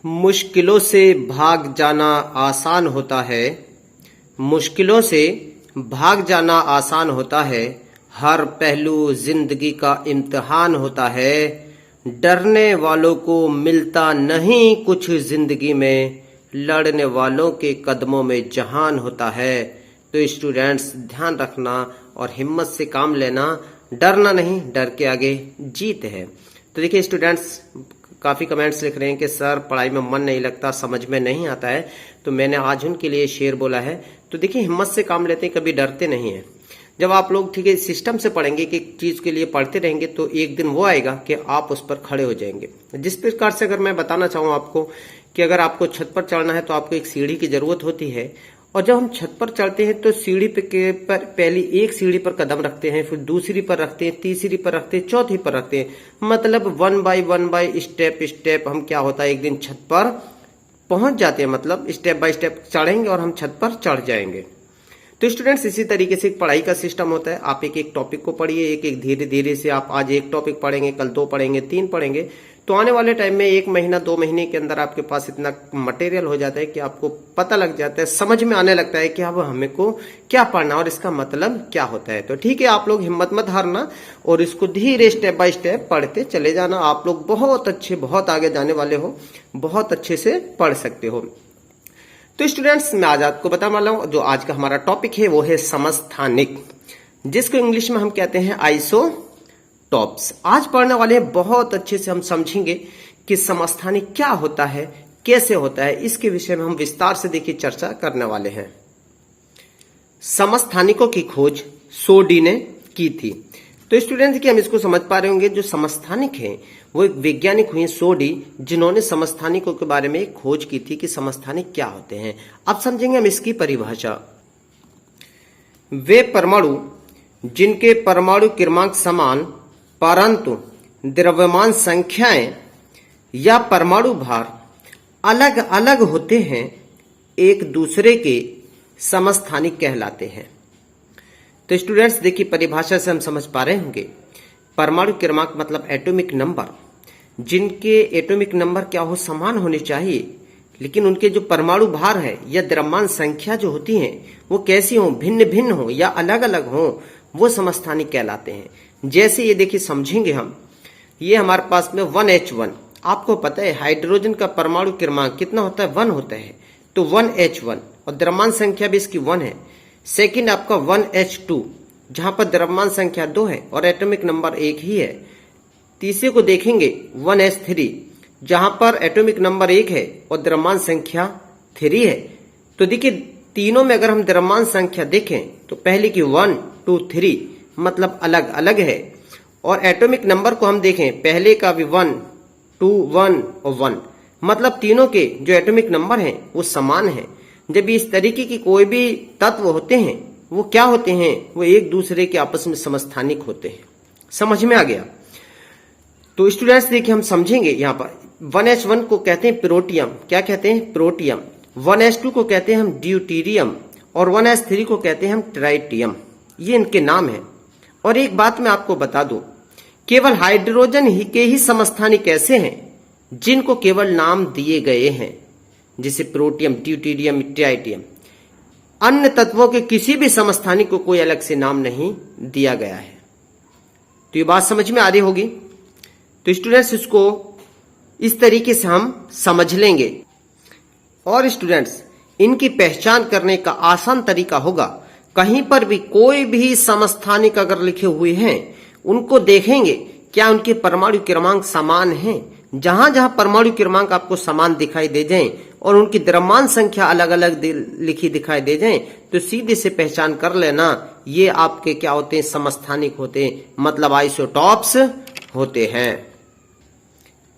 मुश्किलों से भाग जाना आसान होता है। मुश्किलों से भाग जाना आसान होता है। हर पहलू जिंदगी का इम्तिहान होता है। डरने वालों को मिलता नहीं कुछ जिंदगी में, लड़ने वालों के कदमों में जहान होता है। तो स्टूडेंट्स ध्यान रखना और हिम्मत से काम लेना, डरना नहीं, डर के आगे जीत है। तो देखिए स्टूडेंट्स काफ़ी कमेंट्स लिख रहे हैं कि सर पढ़ाई में मन नहीं लगता, समझ में नहीं आता है, तो मैंने आज उनके लिए शेर बोला है। तो देखिए हिम्मत से काम लेते हैं, कभी डरते नहीं हैं। जब आप लोग ठीक है सिस्टम से पढ़ेंगे कि चीज़ के लिए पढ़ते रहेंगे तो एक दिन वो आएगा कि आप उस पर खड़े हो जाएंगे। जिस प्रकार से अगर मैं बताना चाहूँ आपको कि अगर आपको छत पर चढ़ना है तो आपको एक सीढ़ी की जरूरत होती है, और जब हम छत पर चढ़ते हैं तो सीढ़ी पर पहली एक सीढ़ी पर कदम रखते हैं, फिर दूसरी पर रखते हैं, तीसरी पर रखते हैं, चौथी पर रखते हैं, मतलब वन बाय स्टेप हम क्या होता है एक दिन छत पर पहुंच जाते हैं, मतलब स्टेप बाय स्टेप चढ़ेंगे और हम छत पर चढ़ जाएंगे। तो स्टूडेंट्स इसी तरीके से एक पढ़ाई का सिस्टम होता है। आप एक एक टॉपिक को पढ़िए, एक एक धीरे धीरे से आप आज एक टॉपिक पढ़ेंगे, कल 2 पढ़ेंगे, 3 पढ़ेंगे, तो आने वाले टाइम में 1 महीना 2 महीने के अंदर आपके पास इतना मटेरियल हो जाता है कि आपको पता लग जाता है, समझ में आने लगता है कि अब हमें को क्या पढ़ना और इसका मतलब क्या होता है। तो ठीक है, आप लोग हिम्मत मत हारना और इसको धीरे स्टेप बाय स्टेप पढ़ते चले जाना। आप लोग बहुत अच्छे, बहुत आगे जाने वाले हो, बहुत अच्छे से पढ़ सकते हो। तो स्टूडेंट्स मैं आज आपको बताने वाला हूं, जो आज का हमारा टॉपिक है वो है समस्थानिक, जिसको इंग्लिश में हम कहते हैं आइसोटॉप्स। आज पढ़ने वाले हैं, बहुत अच्छे से हम समझेंगे कि समस्थानिक क्या होता है, कैसे होता है, इसके विषय में हम विस्तार से देखिए चर्चा करने वाले हैं। समस्थानिकों की खोज सोडी ने की थी। तो स्टूडेंट देखिए हम इसको समझ पा रहे होंगे, जो समस्थानिक हैं वो एक वैज्ञानिक हुए सोडी, जिन्होंने समस्थानिकों के बारे में खोज की थी कि समस्थानिक क्या होते हैं। अब समझेंगे हम इसकी परिभाषा। वे परमाणु जिनके परमाणु क्रमांक समान परंतु द्रव्यमान संख्याएं या परमाणु भार अलग अलग होते हैं, एक दूसरे के समस्थानिक कहलाते हैं। तो स्टूडेंट्स देखिए परिभाषा से हम समझ पा रहे होंगे, परमाणु क्रमांक मतलब एटॉमिक नंबर, जिनके एटॉमिक नंबर क्या हो, समान होने चाहिए, लेकिन उनके जो परमाणु भार है या द्रव्यमान संख्या जो होती है वो कैसी हो, भिन्न भिन्न हो या अलग अलग हो, वो समस्थानिक कहलाते हैं। जैसे ये देखिए समझेंगे हम, ये हमारे पास में 1H1, आपको पता है हाइड्रोजन का परमाणु क्रमांक कितना होता है, 1 होता है, तो 1H1 और द्रव्यमान संख्या भी इसकी 1 है। सेकंड आपका 1H2, जहां पर द्रव्यमान संख्या 2 है और एटॉमिक नंबर 1 ही है। तीसरे को देखेंगे 1H3, जहां पर एटॉमिक नंबर 1 है और द्रव्यमान संख्या 3 है। तो देखिए तीनों में अगर हम द्रव्यमान संख्या देखें तो पहले की 1, 2, 3 मतलब अलग अलग है, और एटॉमिक नंबर को हम देखें पहले का भी 1, 2, 1 और 1, मतलब तीनों के जो एटॉमिक नंबर हैं वो समान है। जब इस तरीके की कोई भी तत्व होते हैं वो क्या होते हैं, वो एक दूसरे के आपस में समस्थानिक होते हैं। समझ में आ गया? तो स्टूडेंट्स देखिए हम समझेंगे यहाँ पर 1H1 को कहते हैं प्रोटियम, क्या कहते हैं, प्रोटियम। 1H2 को कहते हैं हम ड्यूटीरियम, और 1H3 को कहते हैं हम ट्राइटियम। ये इनके नाम है। और एक बात मैं आपको बता दूं, केवल हाइड्रोजन ही के ही समस्थानिक ऐसे हैं जिनको केवल नाम दिए गए हैं, जैसे प्रोटियम, ड्यूटीरियम, ट्राइटियम। अन्य तत्वों के किसी भी समस्थानिक को कोई अलग से नाम नहीं दिया गया है। तो ये बात समझ में आ रही होगी। तो स्टूडेंट्स इसको इस तरीके से हम समझ लेंगे। और स्टूडेंट्स इनकी पहचान करने का आसान तरीका होगा, कहीं पर भी कोई भी समस्थानिक अगर लिखे हुए हैं उनको देखेंगे क्या उनके परमाणु क्रमांक समान हैं। जहां जहां परमाणु क्रमांक आपको समान दिखाई दे जाएं और उनकी द्रव्यमान संख्या अलग अलग लिखी दिखाई दे जाएं तो सीधे से पहचान कर लेना ये आपके क्या होते हैं, समस्थानिक होते हैं, मतलब आइसोटॉप्स होते हैं।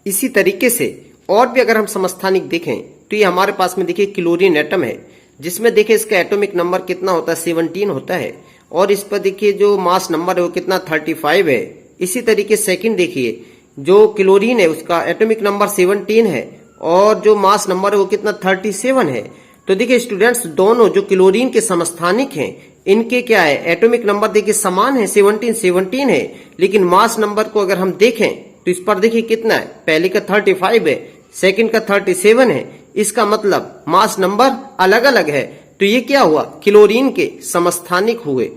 इसी तरीके से और भी अगर हम समस्थानिक देखें तो ये हमारे पास में देखिए क्लोरीन एटम है, जिसमें देखिए इसका एटॉमिक नंबर कितना होता है, 17 होता है, और इस पर देखिए जो मास नंबर है वो कितना, 35 है। इसी तरीके सेकंड देखिए जो क्लोरीन है उसका एटॉमिक नंबर 17 है और जो मास नंबर है वो कितना, 37 है। तो देखिए स्टूडेंट्स दोनों जो क्लोरीन के समस्थानिक हैं इनके क्या है, एटॉमिक नंबर देखिए समान है, 17 है, लेकिन मास नंबर को अगर हम देखें तो इस पर देखिए कितना है, पहले का 35 है, सेकंड का 37 है, इसका मतलब मास नंबर अलग अलग है। तो ये क्या हुआ, क्लोरीन के समस्थानिक हुए।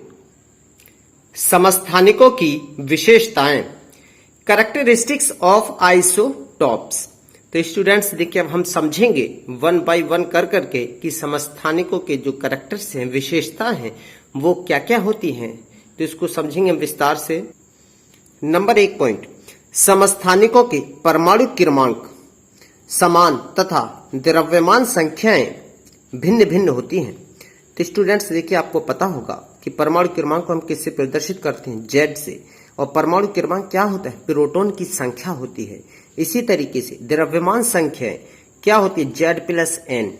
समस्थानिकों की विशेषताएं, कैरेक्टरिस्टिक्स ऑफ आइसोटॉप्स। तो स्टूडेंट्स देखिए, अब हम समझेंगे वन बाय वन कर करके कि समस्थानिकों के जो कैरेक्टर्स हैं, विशेषता हैं, वो क्या क्या होती हैं। तो इसको समझेंगे हम विस्तार से। नंबर 1 पॉइंट, समस्थानिकों के परमाणु क्रमांक समान तथा द्रव्यमान संख्याएं भिन्न भिन्न होती हैं। तो स्टूडेंट्स देखिए, आपको पता होगा कि परमाणु क्रमांक को हम किससे प्रदर्शित करते हैं, जेड से। और परमाणु क्रमांक क्या होता है, प्रोटॉन की संख्या होती है। इसी तरीके से द्रव्यमान संख्या क्या होती है, Z+N।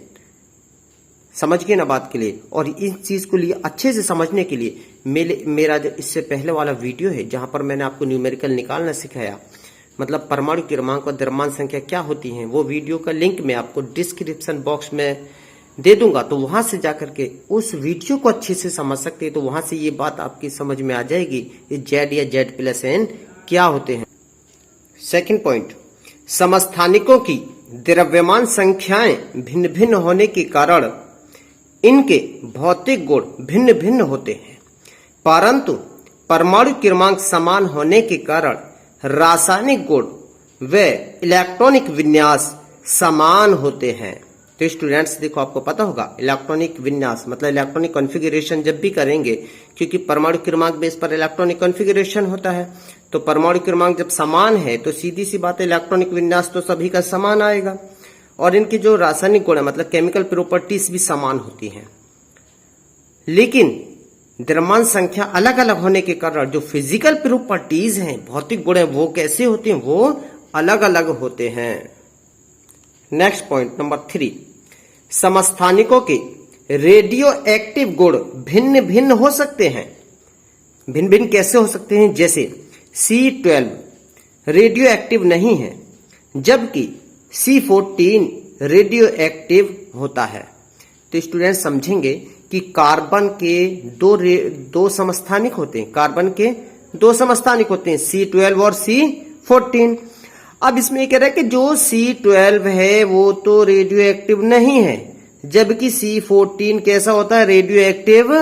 समझ गए ना बात के लिए। और इस चीज को लिए अच्छे से समझने के लिए मेरा जो इससे पहले वाला वीडियो है, जहां पर मैंने आपको न्यूमेरिकल निकालना सिखाया, मतलब परमाणु क्रमांक और द्रव्यमान संख्या क्या होती है, वो वीडियो का लिंक मैं आपको डिस्क्रिप्शन बॉक्स में दे दूंगा। तो वहां से जाकर के उस वीडियो को अच्छे से समझ सकते हैं। तो वहां से ये बात आपकी समझ में आ जाएगी, ये जेड या Z+N क्या होते हैं। सेकंड पॉइंट, समस्थानिकों की द्रव्यमान संख्याएं भिन्न भिन्न होने के कारण इनके भौतिक गुण भिन्न भिन्न होते हैं, परंतु परमाणु क्रमांक समान होने के कारण रासायनिक गुण व इलेक्ट्रॉनिक विन्यास समान होते हैं। तो स्टूडेंट्स देखो, आपको पता होगा इलेक्ट्रॉनिक विन्यास मतलब इलेक्ट्रॉनिक कॉन्फ़िगरेशन जब भी करेंगे, क्योंकि परमाणु क्रमांक बेस पर इलेक्ट्रॉनिक कॉन्फ़िगरेशन होता है, तो परमाणु क्रमांक जब समान है तो सीधी सी बात है इलेक्ट्रॉनिक विन्यास तो सभी का समान आएगा। और इनकी जो रासायनिक गुण है मतलब केमिकल प्रॉपर्टीज भी समान होती हैं। लेकिन द्रव्यमान संख्या अलग अलग होने के कारण जो फिजिकल प्रॉपर्टीज हैं, भौतिक गुण हैं, वो कैसे होते हैं, वो अलग अलग होते हैं। नेक्स्ट पॉइंट नंबर 3, समस्थानिकों के रेडियो एक्टिव गुण भिन्न भिन्न हो सकते हैं। भिन्न भिन्न कैसे हो सकते हैं, जैसे C12 रेडियो एक्टिव नहीं है, जबकि C14 रेडियो एक्टिव होता है। तो स्टूडेंट समझेंगे कि कार्बन के दो समस्थानिक होते हैं, कार्बन के 2 समस्थानिक होते हैं, C12 और C14। अब इसमें कह रहा है कि जो C12 है वो तो रेडियो एक्टिव नहीं है, जबकि C14 कैसा होता है, रेडियो एक्टिव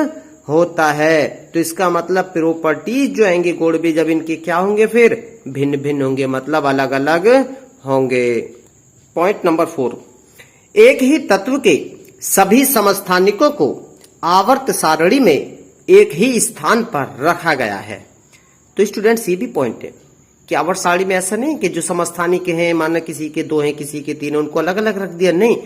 होता है। तो इसका मतलब प्रॉपर्टीज जो आएंगे गुण भी जब इनके क्या होंगे, फिर भिन्न भिन्न होंगे, मतलब अलग अलग होंगे। पॉइंट नंबर 4, एक ही तत्व के सभी समस्थानिकों को आवर्त सारणी में एक ही स्थान पर रखा गया है। तो स्टूडेंट्स ये भी पॉइंट है कि आवर्त सारणी में ऐसा नहीं कि जो समस्थानिक हैं, माना किसी के 2 हैं किसी के 3 हैं, उनको अलग अलग रख दिया, नहीं,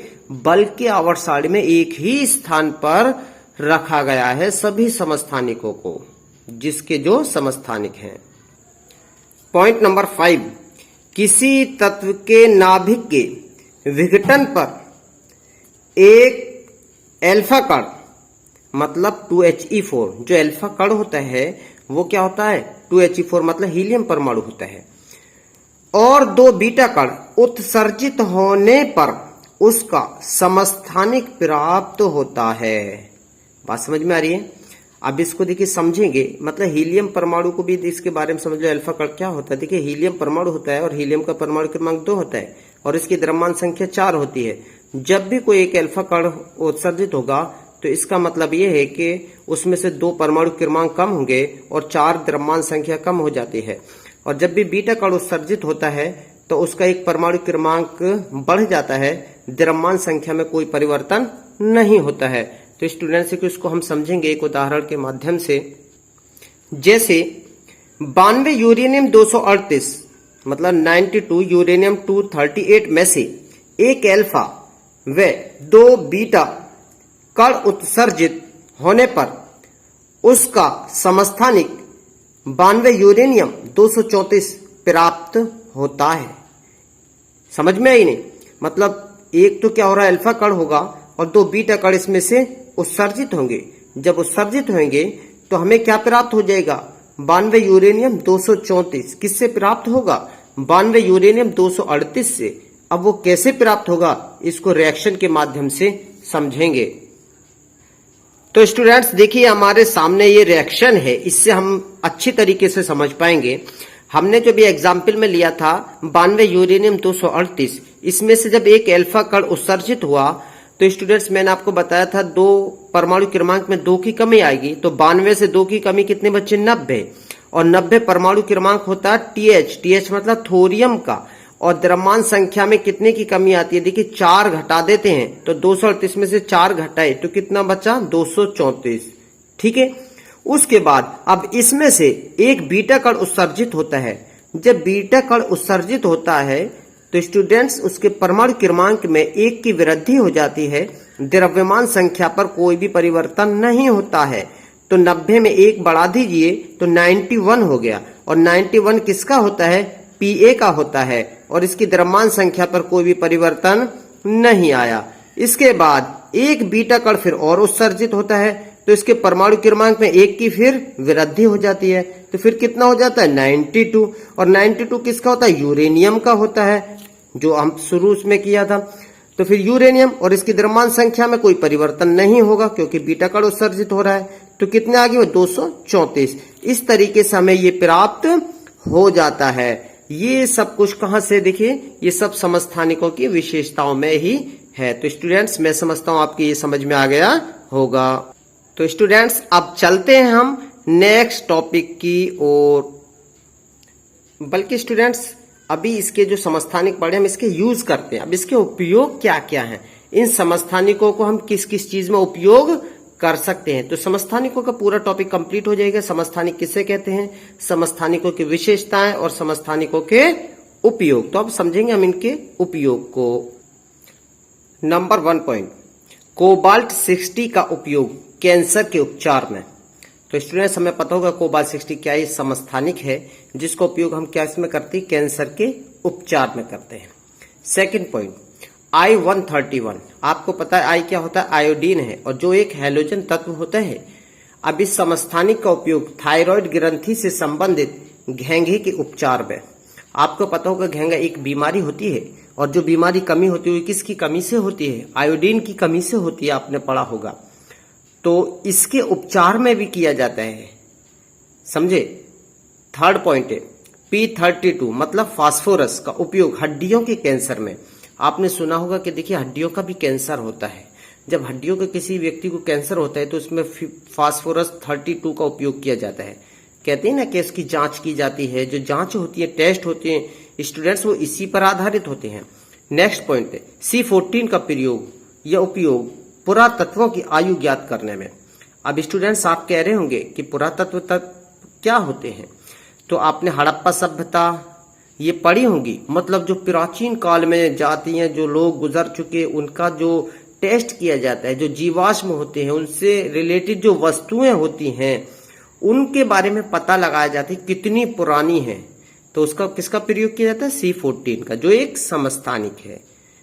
बल्कि आवर्त सारणी में एक ही स्थान पर रखा गया है सभी समस्थानिकों को, जिसके जो समस्थानिक हैं। पॉइंट नंबर 5, किसी तत्व के नाभिक के विघटन पर एक अल्फा कण मतलब 2He4, जो अल्फा कण होता है वो क्या होता है, 2He4 मतलब हीलियम परमाणु होता है, और 2 बीटा कण उत्सर्जित होने पर उसका समस्थानिक प्राप्त होता है। बात समझ में आ रही है। अब इसको देखिए समझेंगे, मतलब हीलियम परमाणु को भी इसके बारे में समझ लो, अल्फा कण क्या होता है। देखिए हीलियम परमाणु होता है और हीलियम का परमाणु क्रमांक 2 होता है और इसकी द्रव्यमान संख्या 4 होती है। जब भी कोई एक अल्फा कण उत्सर्जित होगा तो इसका मतलब ये है कि उसमें से 2 परमाणु क्रमांक कम होंगे और 4 द्रव्यमान संख्या कम हो जाती है। और जब भी बीटा कण उत्सर्जित होता है तो उसका एक परमाणु क्रमांक बढ़ जाता है, द्रव्यमान संख्या में कोई परिवर्तन नहीं होता है। तो स्टूडेंट्स को इसको हम समझेंगे एक उदाहरण के माध्यम से। जैसे 92 यूरेनियम 238 मतलब 92 यूरेनियम 238 में से एक अल्फा व 2 बीटा कण उत्सर्जित होने पर उसका समस्थानिक 92 यूरेनियम 234 प्राप्त होता है। समझ में आई नहीं, मतलब एक तो क्या हो रहा है, अल्फा कण होगा और 2 बीटा कण इसमें से उत्सर्जित होंगे। जब उत्सर्जित होंगे तो हमें क्या प्राप्त हो जाएगा, 92 यूरेनियम 234 किससे प्राप्त होगा, 92 यूरेनियम 238 से। अब वो कैसे प्राप्त होगा, इसको रिएक्शन के माध्यम से समझेंगे। तो स्टूडेंट्स देखिए हमारे सामने ये रिएक्शन है, इससे हम अच्छी तरीके से समझ पाएंगे। हमने जो भी एग्जाम्पल में लिया था 92 यूरेनियम 238, इसमें से जब एक अल्फा कण उत्सर्जित हुआ तो स्टूडेंट्स मैंने आपको बताया था 2 परमाणु क्रमांक में 2 की कमी आएगी, तो 92 से 2 की कमी कितने बच्चे 90, और 90 परमाणु क्रमांक होता है TH मतलब थोरियम का, और द्रव्यमान संख्या में कितने की कमी आती है, देखिए 4 घटा देते हैं तो 238 में से 4 घटाए तो कितना बचा 234, ठीक है। उसके बाद अब इसमें से एक बीटा कण उत्सर्जित होता है। जब बीटा कण उत्सर्जित होता है तो स्टूडेंट्स उसके परमाणु क्रमांक में 1 की वृद्धि हो जाती है, द्रव्यमान संख्या पर कोई भी परिवर्तन नहीं होता है। तो 90 में 1 बढ़ा दीजिए तो 91 हो गया, और 91 किसका होता है, Pa का होता है, और इसकी द्रव्यमान संख्या पर कोई भी परिवर्तन नहीं आया। इसके बाद एक बीटा कण फिर और उत्सर्जित होता है, तो इसके परमाणु क्रमांक में 1 की फिर वृद्धि हो जाती है, तो फिर कितना हो जाता है 92, और 92 किसका होता है, यूरेनियम का होता है, जो हम शुरू में किया था। तो फिर यूरेनियम और इसकी द्रव्यमान संख्या में कोई परिवर्तन नहीं होगा क्योंकि बीटा कण उत्सर्जित हो रहा है, तो कितने आ गए 234। इस तरीके से हमें ये प्राप्त हो जाता है। ये सब कुछ कहां से, देखिए ये सब समस्थानिकों की विशेषताओं में ही है। तो स्टूडेंट्स मैं समझता हूं आपकी ये समझ में आ गया होगा। तो स्टूडेंट्स अब चलते हैं हम नेक्स्ट टॉपिक की ओर। बल्कि स्टूडेंट्स अभी इसके जो समस्थानिक पढ़े हम इसके यूज करते हैं, अब इसके उपयोग क्या क्या हैं, इन समस्थानिकों को हम किस किस चीज में उपयोग कर सकते हैं। तो समस्थानिकों का पूरा टॉपिक कंप्लीट हो जाएगा। समस्थानिक किसे कहते हैं, समस्थानिकों की विशेषताएं और समस्थानिकों के उपयोग। तो अब समझेंगे हम इनके उपयोग को। नंबर 1 पॉइंट, कोबाल्ट 60 का उपयोग कैंसर के उपचार में। तो स्टूडेंट्स हमें पता होगा कोबाल्ट 60 क्या है, समस्थानिक है जिसका उपयोग हम क्या इसमें करते हैं, कैंसर के उपचार में करते हैं। सेकंड पॉइंट, I-131, आपको पता है आई क्या होता है, आयोडीन है, और जो एक हैलोजन तत्व होता है। अब इस समस्थानिक का उपयोग थायराइड ग्रंथि से संबंधित घेंघे के उपचार में। आपको पता होगा घेंघा एक बीमारी होती है, और जो बीमारी कमी होती है किसकी कमी से होती है, आयोडीन की कमी से होती है, आपने पढ़ा होगा। तो इसके उपचार में भी किया जाता है, समझे। थर्ड पॉइंट है P32 मतलब फास्फोरस का उपयोग हड्डियों के कैंसर में। आपने सुना होगा कि देखिए हड्डियों का भी कैंसर होता है। जब हड्डियों के किसी व्यक्ति को कैंसर होता है तो उसमें फास्फोरस 32 का उपयोग किया जाता है। कहते हैं ना कि इसकी जांच की जाती है, जो जांच होती है, टेस्ट होते हैं स्टूडेंट्स, वो इसी पर आधारित होते हैं। नेक्स्ट पॉइंट है C14 का प्रयोग या उपयोग पुरातत्वों की आयु ज्ञात करने में। अब स्टूडेंट्स आप कह रहे होंगे कि पुरातत्व तक क्या होते हैं, तो आपने हड़प्पा सभ्यता ये पढ़ी होंगी, मतलब जो प्राचीन काल में जाती हैं, जो लोग गुजर चुके, उनका जो टेस्ट किया जाता है, जो जीवाश्म होते हैं, उनसे रिलेटेड जो वस्तुएं होती हैं, उनके बारे में पता लगाया जाता है कितनी पुरानी है। तो उसका किसका प्रयोग किया जाता है, C14 का, जो एक समस्थानिक है,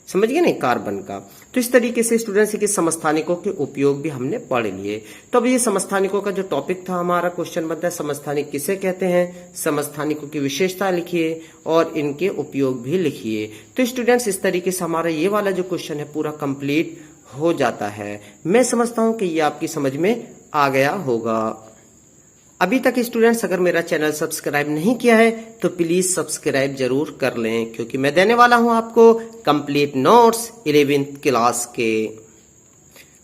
समझ गए ना, कार्बन का। तो इस तरीके से स्टूडेंट्स के समस्थानिकों के उपयोग भी हमने पढ़ लिए। तो अब ये समस्थानिकों का जो टॉपिक था हमारा, क्वेश्चन बनता है समस्थानिक किसे कहते हैं, समस्थानिकों की विशेषता लिखिए और इनके उपयोग भी लिखिए। तो स्टूडेंट्स इस तरीके से हमारा ये वाला जो क्वेश्चन है पूरा कंप्लीट हो जाता है। मैं समझता हूं कि ये आपकी समझ में आ गया होगा। अभी तक स्टूडेंट्स अगर मेरा चैनल सब्सक्राइब नहीं किया है तो प्लीज सब्सक्राइब जरूर कर लें, क्योंकि मैं देने वाला हूं आपको कंप्लीट नोट्स 11th क्लास के।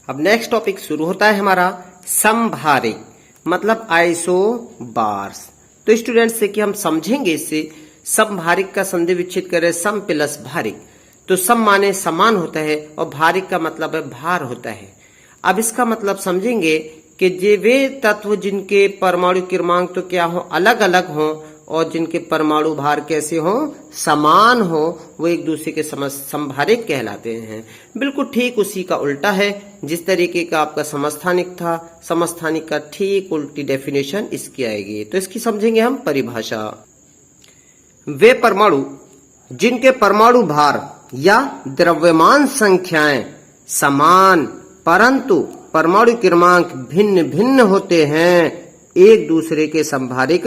अब नेक्स्ट टॉपिक शुरू होता है हमारा समभारिक मतलब आइसोबार्स। तो स्टूडेंट्स से कि हम समझेंगे इससे समभारिक का संधि विच्छेद करें सम प्लस भारिक। तो सम माने समान होता है और भारिक का मतलब है भार होता है। अब इसका मतलब समझेंगे कि जे वे तत्व जिनके परमाणु क्रमांक तो क्या हो, अलग अलग हो, और जिनके परमाणु भार कैसे हो, समान हो, वो एक दूसरे के समभारिक कहलाते हैं। बिल्कुल ठीक उसी का उल्टा है, जिस तरीके का आपका समस्थानिक था, समस्थानिक का ठीक उल्टी डेफिनेशन इसकी आएगी। तो इसकी समझेंगे हम परिभाषा। वे परमाणु जिनके परमाणु भार या द्रव्यमान संख्याएं समान परंतु परमाणु क्रमांक भिन्न भिन्न होते हैं, एक दूसरे के समभारिक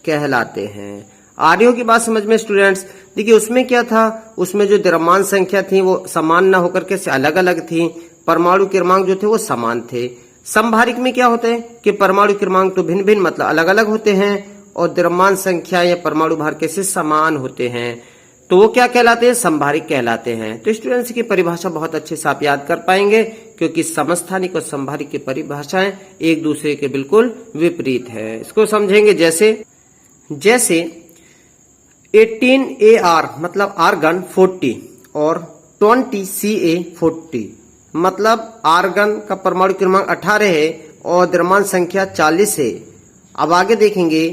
कहलाते हैं। आर्यों की बात समझ में स्टूडेंट्स। देखिए उसमें क्या था, उसमें जो द्रव्यमान संख्या थी वो समान न होकर के अलग अलग थी, परमाणु क्रमांक जो थे वो समान थे। समभारिक में क्या होता है कि परमाणु क्रमांक तो भिन्न भिन्न मतलब अलग अलग होते हैं, और द्रव्यमान संख्या या परमाणु भार कैसे समान होते हैं तो वो क्या कहलाते हैं, संभारिक कहलाते हैं। तो स्टूडेंट्स की परिभाषा बहुत अच्छे से आप याद कर पाएंगे क्योंकि समस्थानिक और संभारिक की परिभाषाएं एक दूसरे के बिल्कुल विपरीत है। इसको समझेंगे जैसे 18 AR मतलब आर्गन 40 और 20 CA 40 मतलब आर्गन का परमाणु क्रमांक 18 है और द्रव्यमान संख्या 40 है। अब आगे देखेंगे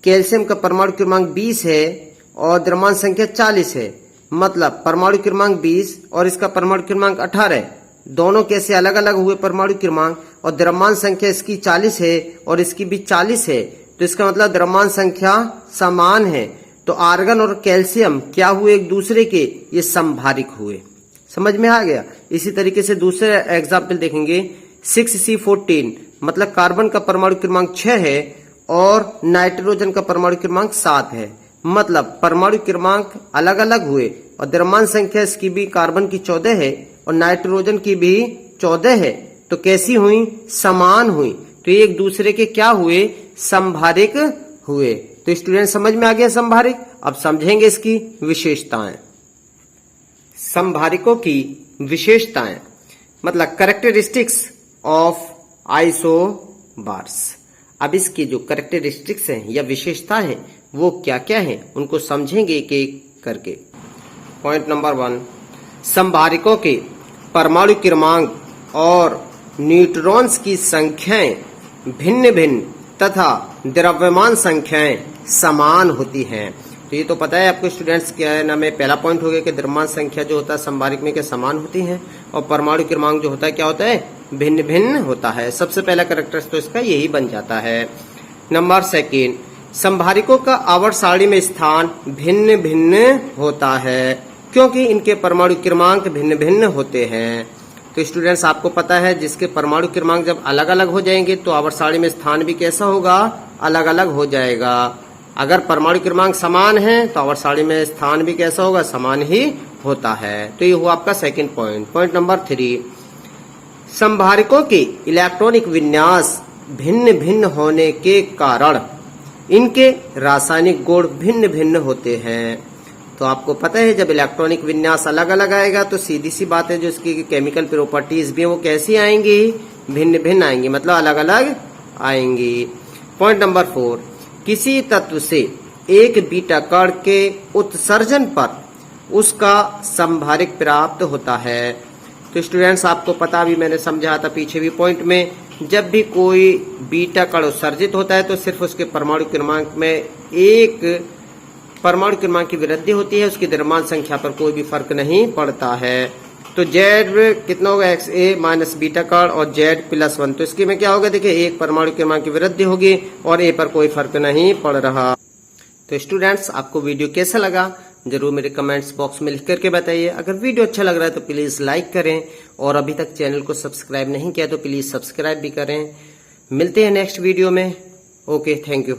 कैल्शियम का परमाणु क्रमांक 20 है और द्रव्यमान संख्या 40 है, मतलब परमाणु क्रमांक 20 और इसका परमाणु क्रमांक 18 है। दोनों कैसे अलग अलग हुए परमाणु क्रमांक और द्रव्यमान संख्या इसकी 40 है और इसकी भी 40 है, तो इसका मतलब द्रव्यमान संख्या समान है। तो आर्गन और कैल्शियम क्या हुए एक दूसरे के, ये संभारिक हुए। समझ में आ गया। इसी तरीके से दूसरे एग्जाम्पल देखेंगे 6C14 मतलब कार्बन का परमाणु क्रमांक 6 है और नाइट्रोजन का परमाणु क्रमांक 7 है, मतलब परमाणु क्रमांक अलग अलग हुए और द्रव्यमान संख्या इसकी भी कार्बन की 14 है और नाइट्रोजन की भी 14 है। तो कैसी हुई, समान हुई। तो ये एक दूसरे के क्या हुए, संभारिक हुए। तो स्टूडेंट समझ में आ गया संभारिक। अब समझेंगे इसकी विशेषताएं। संभारिकों की विशेषताएं मतलब कैरेक्टरिस्टिक्स ऑफ आइसोबार्स। अब इसकी जो कैरेक्टरिस्टिक्स हैं या विशेषता है वो क्या क्या है उनको समझेंगे एक एक करके। पॉइंट नंबर 1, संभारिकों के परमाणु क्रमांक और न्यूट्रॉन्स की संख्याएं भिन्न भिन्न तथा द्रव्यमान संख्याएं समान होती हैं। तो ये तो पता है आपको स्टूडेंट्स, क्या है ना, में पहला पॉइंट हो गया कि द्रव्यमान संख्या जो होता है संभारिक में के समान होती है और परमाणु क्रमांक जो होता है क्या होता है, भिन्न भिन्न होता है। सबसे पहला कैरेक्टर्स तो इसका यही बन जाता है। नंबर 2, संभारिकों का आवर्त सारणी में स्थान भिन्न भिन्न होता है क्योंकि इनके परमाणु क्रमांक भिन्न भिन्न होते हैं। तो स्टूडेंट्स आपको पता है जिसके परमाणु क्रमांक जब अलग अलग हो जाएंगे तो आवर्त सारणी में स्थान भी कैसा होगा, अलग अलग हो जाएगा। अगर परमाणु क्रमांक समान है तो आवर्त सारणी में स्थान भी कैसा होगा, समान ही होता है। तो ये हुआ आपका सेकंड पॉइंट। पॉइंट नंबर 3, संभारिकों के इलेक्ट्रॉनिक विन्यास भिन्न भिन्न होने के कारण इनके रासायनिक गुण भिन्न भिन्न होते हैं। तो आपको पता है जब इलेक्ट्रॉनिक विन्यास अलग अलग आएगा तो सीधी सी बात है जो इसकी केमिकल प्रॉपर्टीज भी है वो कैसी आएंगी, भिन्न भिन्न आएंगी, मतलब अलग अलग आएंगी। पॉइंट नंबर 4, किसी तत्व से एक बीटा कण के उत्सर्जन पर उसका संभारिक प्राप्त होता है। तो स्टूडेंट्स आपको पता, अभी मैंने समझाया था पीछे भी पॉइंट में, जब भी कोई बीटा कण उत्सर्जित होता है तो सिर्फ उसके परमाणु क्रमांक में एक परमाणु क्रमांक की वृद्धि होती है, उसकी द्रव्यमान संख्या पर कोई भी फर्क नहीं पड़ता है। तो Z कितना होगा, XA माइनस बीटा कण और Z+1, तो इसके में क्या होगा, देखिए एक परमाणु क्रमांक की वृद्धि होगी और A पर कोई फर्क नहीं पड़ रहा। तो स्टूडेंट्स आपको वीडियो कैसा लगा जरूर मेरे कमेंट्स बॉक्स में लिख करके बताइए। अगर वीडियो अच्छा लग रहा है तो प्लीज लाइक करें और अभी तक चैनल को सब्सक्राइब नहीं किया तो प्लीज सब्सक्राइब भी करें। मिलते हैं नेक्स्ट वीडियो में। Okay, thank you.